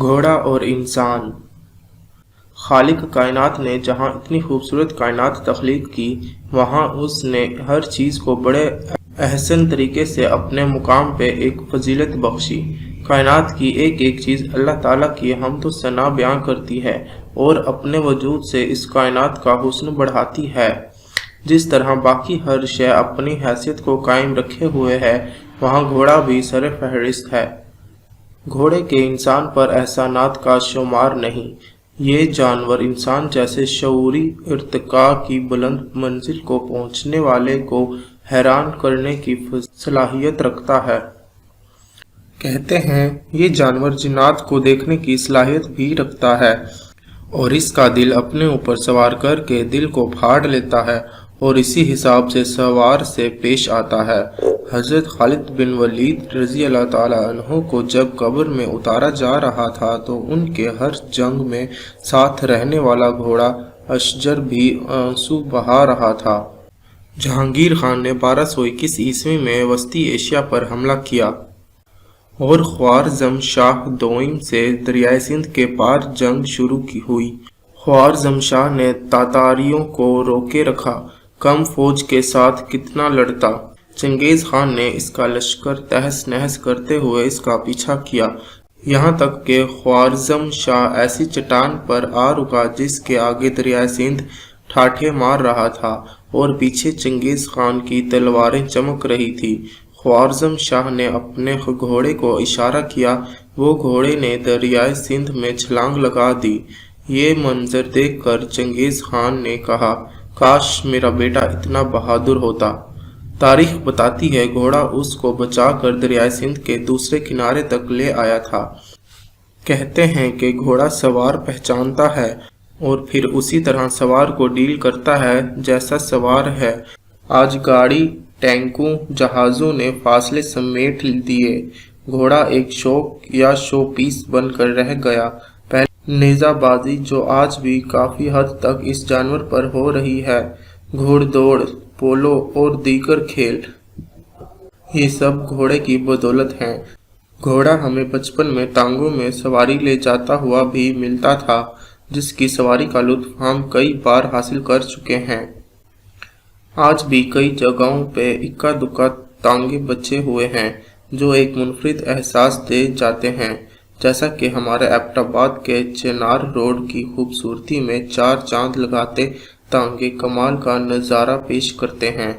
घोड़ा और इंसान। खालिक कायनात ने जहाँ इतनी खूबसूरत कायनात तख्लीक की, वहाँ उसने हर चीज़ को बड़े अहसन तरीके से अपने मुकाम पे एक फजीलत बख्शी। कायनात की एक एक चीज़ अल्लाह ताला की हम तो सना बयां करती है और अपने वजूद से इस कायनात का हुस्न बढ़ाती है। जिस तरह बाकी हर शय अपनी हैसियत को कायम रखे हुए है, वहाँ घोड़ा भी सर फहरिस्त है। घोड़े के इंसान पर एहसानात का शुमार नहीं। ये जानवर इंसान जैसे शऊरी इर्तिका की बुलंद मंजिल को पहुंचने वाले को हैरान करने की सलाहियत रखता है। कहते हैं ये जानवर जिन्नात को देखने की सलाहियत भी रखता है और इसका दिल अपने ऊपर सवार करके दिल को फाड़ लेता है और इसी हिसाब से सवार से पेश आता है। हजरत खालिद बिन वलीद रज़ी अल्लाह ताला अन्हु को जब कब्र में उतारा जा रहा था तो उनके हर जंग में साथ रहने वाला घोड़ा अशजर भी आंसू बहा रहा था। जहांगीर खान ने 1221 ईस्वी में वस्ती एशिया पर हमला किया और ख्वारज़म शाह दोइम से दरियाए सिंध के पार जंग शुरू की हुई। ख्वारज़म शाह ने तातारियों को रोके रखा, कम फौज के साथ कितना लड़ता। चंगेज़ खान ने इसका लश्कर तहस नहस करते हुए इसका पीछा किया, यहाँ तक कि ख्वारज़म शाह ऐसी चट्टान पर आ रुका जिसके आगे दरियाए सिंध ठाठे मार रहा था और पीछे चंगेज़ खान की तलवारें चमक रही थी। ख्वारज़म शाह ने अपने घोड़े को इशारा किया, वो घोड़े ने दरियाए सिंध में छलांग लगा दी। ये मंजर देखकर चंगेज़ खान ने कहा, काश मेरा बेटा इतना बहादुर होता। तारीख बताती है घोड़ा उसको बचाकर दरियाए सिंध के दूसरे किनारे तक ले आया था। कहते हैं कि घोड़ा सवार पहचानता है और फिर उसी तरह सवार को डील करता है जैसा सवार है। आज गाड़ी, टैंकों, जहाज़ों ने फासले समेट दिए, घोड़ा एक शौक या शो पीस बनकर रह गया। पहले नेज़ाबाजी जो आज भी काफ़ी हद तक इस जानवर पर हो रही है, घोड़दौड़, पोलो और दीगर खेल, ये सब घोड़े की बदौलत हैं। घोड़ा हमें बचपन में टांगों में सवारी ले जाता हुआ भी मिलता था, जिसकी सवारी का लुत्फ हम कई बार हासिल कर चुके हैं। आज भी कई जगहों पे इक्का दुक्का टांगे बचे हुए हैं जो एक मुनफरिद एहसास दे जाते हैं, जैसा कि हमारे एबटाबाद के चेनार रोड की खूबसूरती में चार चांद लगाते टांगे कमाल का नज़ारा पेश करते हैं।